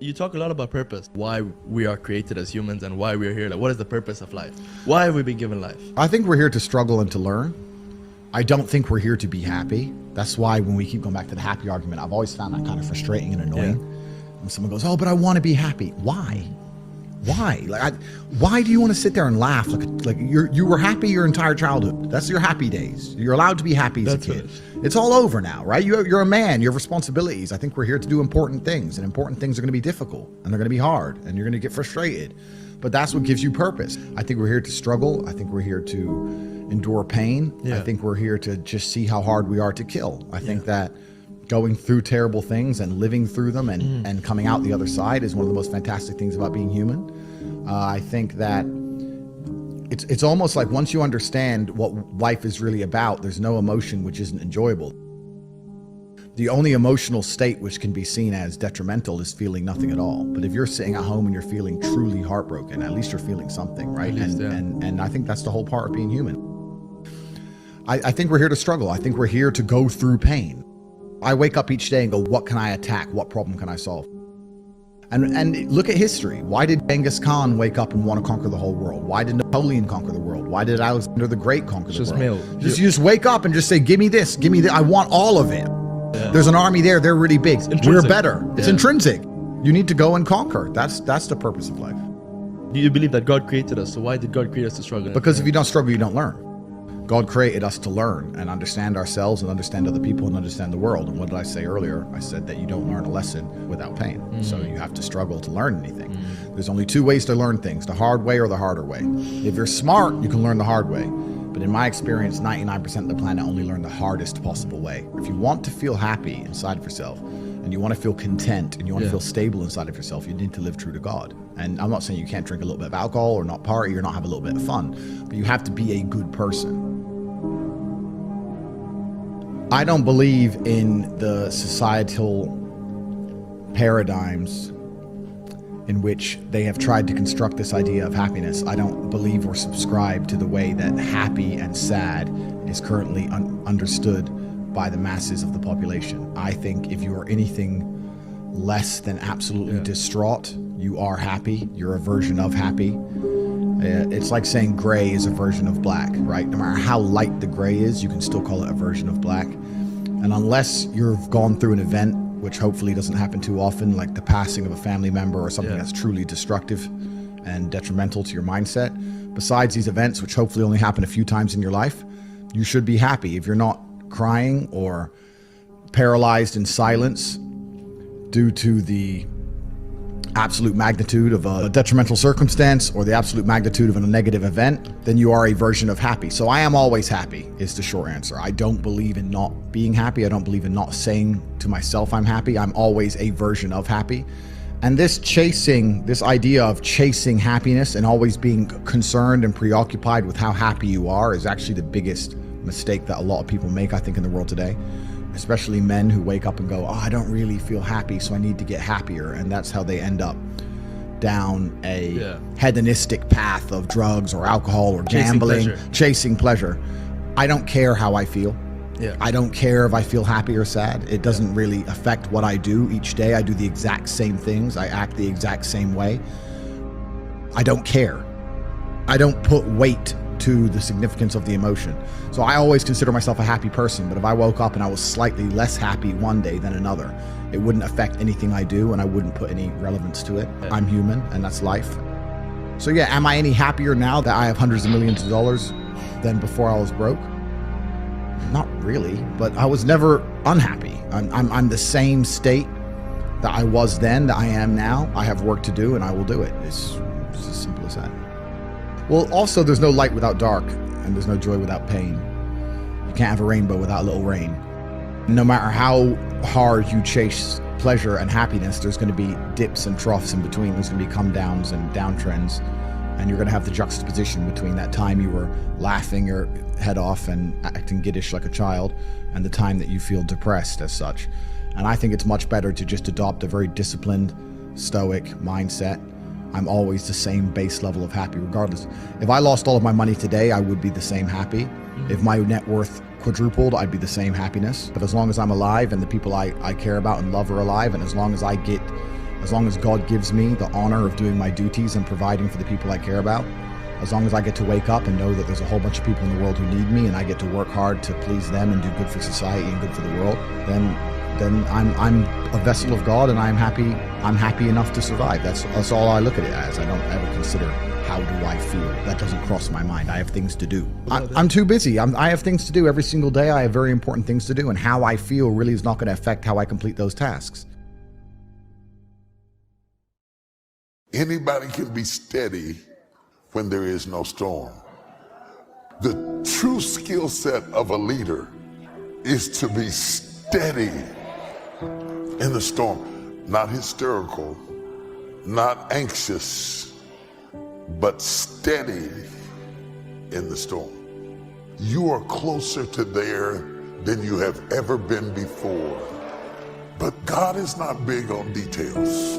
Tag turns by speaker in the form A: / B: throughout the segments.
A: You talk a lot about purpose, why we are created as humans and why we're here. Like, what is the purpose of life? Why have we been given life?
B: I think we're here to struggle and to learn. I don't think we're here to be happy. That's why when we keep going back to the happy argument, I've always found that kind of frustrating and annoying. When someone goes, oh, but I want to be happy. Why? Why? Why do you want to sit there and laugh? Like you were happy your entire childhood. That's your happy days. You're allowed to be happy as a kid. It's all over now, right? You're a man. You have responsibilities. I think we're here to do important things, and important things are going to be difficult, and they're going to be hard, and you're going to get frustrated. But that's what gives you purpose. I think we're here to struggle. I think we're here to endure pain. I think we're here to just see how hard we are to kill. I think that going through terrible things and living through them and coming out the other side is one of the most fantastic things about being human. I think that it's almost like once you understand what life is really about, there's no emotion which isn't enjoyable. The only emotional state which can be seen as detrimental is feeling nothing at all. But if you're sitting at home and you're feeling truly heartbroken, at least you're feeling something, right? And I think that's the whole part of being human. I think we're here to struggle. I think we're here to go through pain. I wake up each day and go, what can I attack? What problem can I solve? And look at history. Why did Genghis Khan wake up and want to conquer the whole world? Why did Napoleon conquer the world? Why did Alexander the Great conquer the world? You just wake up and just say, give me this, give me that. I want all of it. There's an army there. They're really big. We're better. It's intrinsic. You need to go and conquer. That's the purpose of life.
A: Do you believe that God created us? So why did God create us to struggle?
B: Because if you don't struggle, you don't learn. God created us to learn and understand ourselves and understand other people and understand the world. And what did I say earlier? I said that you don't learn a lesson without pain. So you have to struggle to learn anything. There's only two ways to learn things, the hard way or the harder way. If you're smart, you can learn the hard way. But in my experience, 99% of the planet only learn the hardest possible way. If you want to feel happy inside of yourself, and you want to feel content, and you want to feel stable inside of yourself, you need to live true to God. And I'm not saying you can't drink a little bit of alcohol or not party or not have a little bit of fun, but you have to be a good person. I don't believe in the societal paradigms in which they have tried to construct this idea of happiness. I don't believe or subscribe to the way that happy and sad is currently understood by the masses of the population. I think if you are anything less than absolutely distraught, you are happy. You're a version of happy. It's like saying gray is a version of black, right? No matter how light the gray is, you can still call it a version of black. And unless you've gone through an event, which hopefully doesn't happen too often, like the passing of a family member or something that's truly destructive and detrimental to your mindset, besides these events, which hopefully only happen a few times in your life, you should be happy. If you're not crying or paralyzed in silence due to the absolute magnitude of a detrimental circumstance or the absolute magnitude of a negative event, then you are a version of happy. So I am always happy is the short answer. I don't believe in not being happy. I don't believe in not saying to myself I'm happy. I'm always a version of happy. And this idea of chasing happiness and always being concerned and preoccupied with how happy you are is actually the biggest mistake that a lot of people make, I think, in the world today. Especially men who wake up and go, oh, I don't really feel happy, so I need to get happier. And that's how they end up down a hedonistic path of drugs or alcohol or gambling, chasing pleasure. I don't care how I feel. I don't care if I feel happy or sad. It doesn't really affect what I do each day. I do the exact same things. I act the exact same way. I don't care. I don't put weight to the significance of the emotion. So I always consider myself a happy person, but if I woke up and I was slightly less happy one day than another, it wouldn't affect anything I do and I wouldn't put any relevance to it. I'm human and that's life. So yeah, am I any happier now that I have hundreds of millions of dollars than before I was broke? Not really, but I was never unhappy. I'm the same state that I was then, that I am now. I have work to do and I will do it. It's as simple as that. Well, also, there's no light without dark, and there's no joy without pain. You can't have a rainbow without a little rain. No matter how hard you chase pleasure and happiness, there's going to be dips and troughs in between. There's going to be come downs and downtrends, and you're going to have the juxtaposition between that time you were laughing your head off and acting giddish like a child, and the time that you feel depressed as such. And I think it's much better to just adopt a very disciplined, stoic mindset. I'm always the same base level of happy regardless. If I lost all of my money today, I would be the same happy. If my net worth quadrupled, I'd be the same happiness. But as long as I'm alive and the people I care about and love are alive, and as long as I get As long as God gives me the honor of doing my duties and providing for the people I care about, as long as I get to wake up and know that there's a whole bunch of people in the world who need me, and I get to work hard to please them and do good for society and good for the world, then I'm a vessel of God, and I'm happy enough to survive. That's all I look at it as. I don't ever consider how do I feel. That doesn't cross my mind. I have things to do. I'm too busy. I have things to do every single day. I have very important things to do, and how I feel really is not going to affect how I complete those tasks.
C: Anybody can be steady when there is no storm. The true skill set of a leader is to be steady in the storm, not hysterical, not anxious, but steady in the storm. You are closer to there than you have ever been before. But God is not big on details.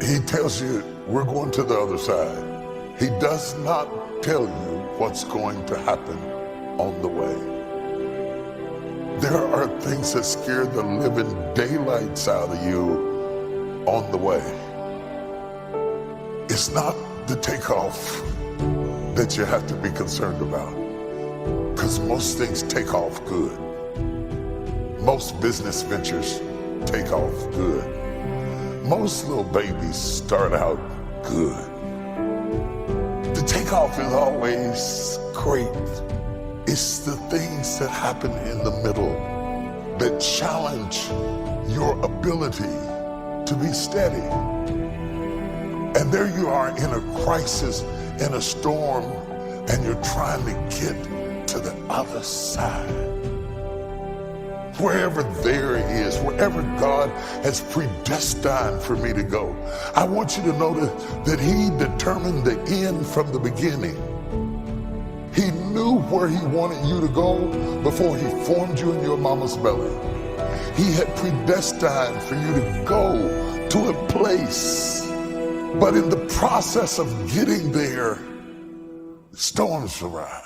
C: He tells you, we're going to the other side. He does not tell you what's going to happen on the way. There are things that scare the living daylights out of you on the way. It's not the takeoff that you have to be concerned about, because most things take off good. Most business ventures take off good. Most little babies start out good. The takeoff is always great. It's the things that happen in the middle that challenge your ability to be steady. And there you are in a crisis, in a storm, and you're trying to get to the other side. Wherever there is, wherever God has predestined for me to go, I want you to know that He determined the end from the beginning. He knew where He wanted you to go before He formed you in your mama's belly. He had predestined for you to go to a place. But in the process of getting there, storms arise.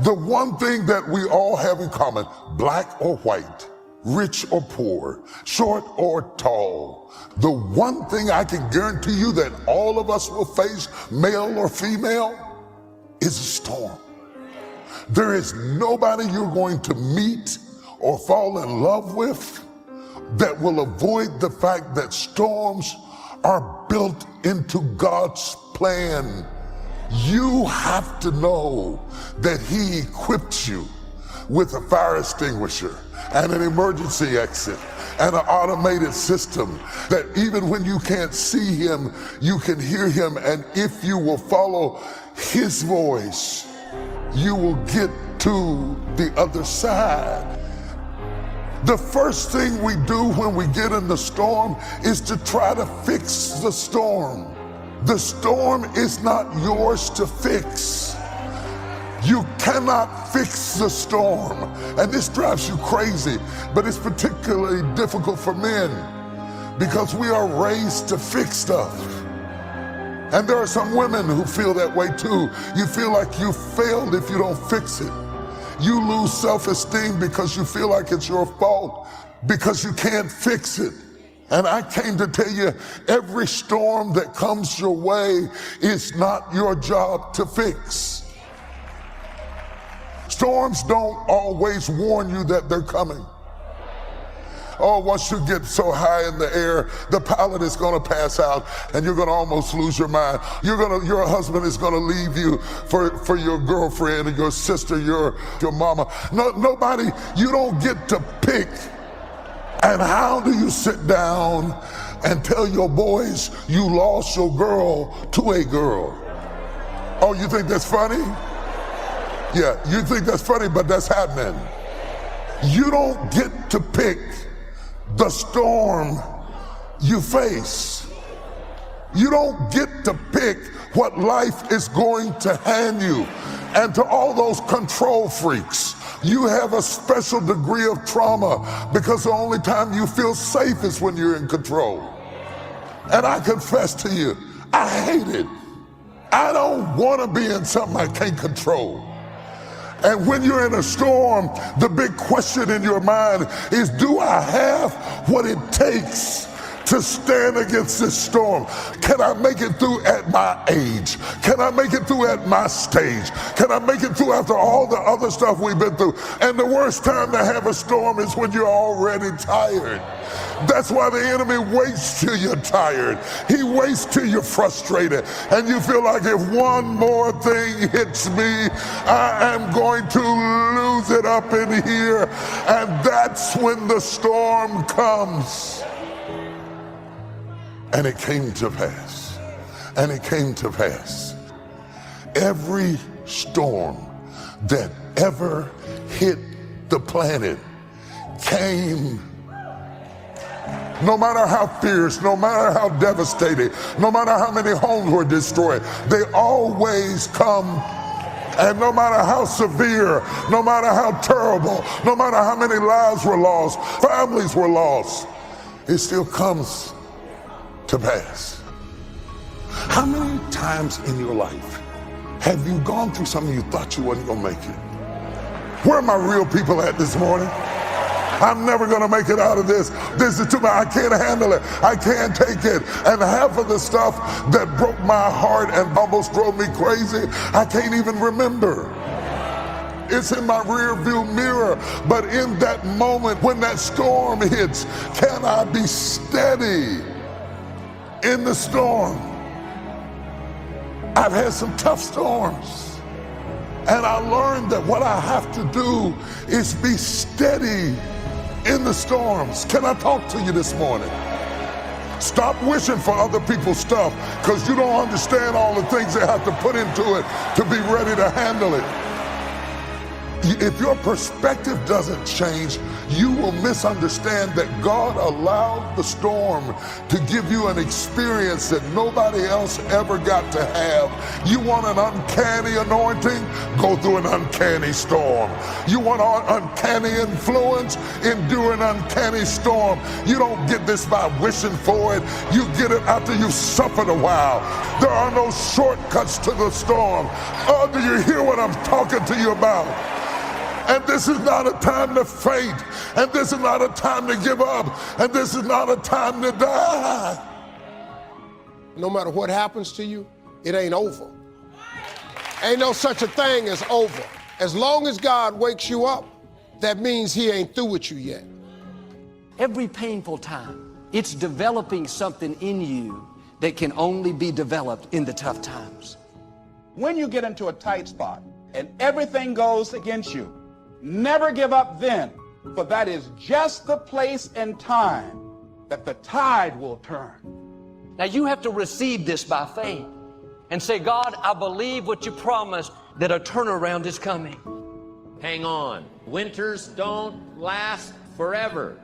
C: The one thing that we all have in common, black or white, rich or poor, short or tall, the one thing I can guarantee you that all of us will face, male or female, is a storm. There is nobody you're going to meet or fall in love with that will avoid the fact that storms are built into God's plan. You have to know that He equipped you with a fire extinguisher and an emergency exit and an automated system that even when you can't see Him, you can hear Him. And if you will follow His voice, you will get to the other side. The first thing we do when we get in the storm is to try to fix the storm. The storm is not yours to fix. You cannot fix the storm. And this drives you crazy, but it's particularly difficult for men because we are raised to fix stuff. And there are some women who feel that way too. You feel like you failed if you don't fix it. You lose self-esteem because you feel like it's your fault because you can't fix it. And I came to tell you, every storm that comes your way is not your job to fix. Storms don't always warn you that they're coming. Oh, once you get so high in the air, the pilot is going to pass out and you're going to almost lose your mind. Your husband is going to leave you for your girlfriend or your sister, your mama. No, nobody, you don't get to pick. And how do you sit down and tell your boys you lost your girl to a girl? Oh, you think that's funny? Yeah, you think that's funny, but that's happening. You don't get to pick the storm you face. You don't get to pick what life is going to hand you. And to all those control freaks, you have a special degree of trauma because the only time you feel safe is when you're in control. And I confess to you, I hate it. I don't want to be in something I can't control. And when you're in a storm, the big question in your mind is, do I have what it takes to stand against this storm? Can I make it through at my age? Can I make it through at my stage? Can I make it through after all the other stuff we've been through? And the worst time to have a storm is when you're already tired. That's why the enemy waits till you're tired. He waits till you're frustrated and you feel like if one more thing hits me, I am going to lose it up in here. And that's when the storm comes. And it came to pass. And it came to pass. Every storm that ever hit the planet came. No matter how fierce, no matter how devastating, no matter how many homes were destroyed, they always come. And no matter how severe, no matter how terrible, no matter how many lives were lost, families were lost, it still comes to pass. How many times in your life have you gone through something you thought you wasn't gonna make it? Where are my real people at this morning? I'm never going to make it out of this. This is too much. I can't handle it. I can't take it. And half of the stuff that broke my heart and almost drove me crazy, I can't even remember. It's in my rear view mirror. But in that moment when that storm hits, can I be steady in the storm? I've had some tough storms. And I learned that what I have to do is be steady in the storms. Can I talk to you this morning? Stop wishing for other people's stuff because you don't understand all the things they have to put into it to be ready to handle it. If your perspective doesn't change, you will misunderstand that God allowed the storm to give you an experience that nobody else ever got to have. You want an uncanny anointing? Go through an uncanny storm. You want an uncanny influence? Endure an uncanny storm. You don't get this by wishing for it. You get it after you've suffered a while. There are no shortcuts to the storm. Oh, do you hear what I'm talking to you about? And this is not a time to faint. And this is not a time to give up. And this is not a time to die.
D: No matter what happens to you, it ain't over. Ain't no such a thing as over. As long as God wakes you up, that means he ain't through with you yet.
E: Every painful time, it's developing something in you that can only be developed in the tough times.
F: When you get into a tight spot and everything goes against you, never give up then, for that is just the place and time that the tide will turn.
E: Now you have to receive this by faith and say, God, I believe what you promised, that a turnaround is coming.
G: Hang on. Winters don't last forever.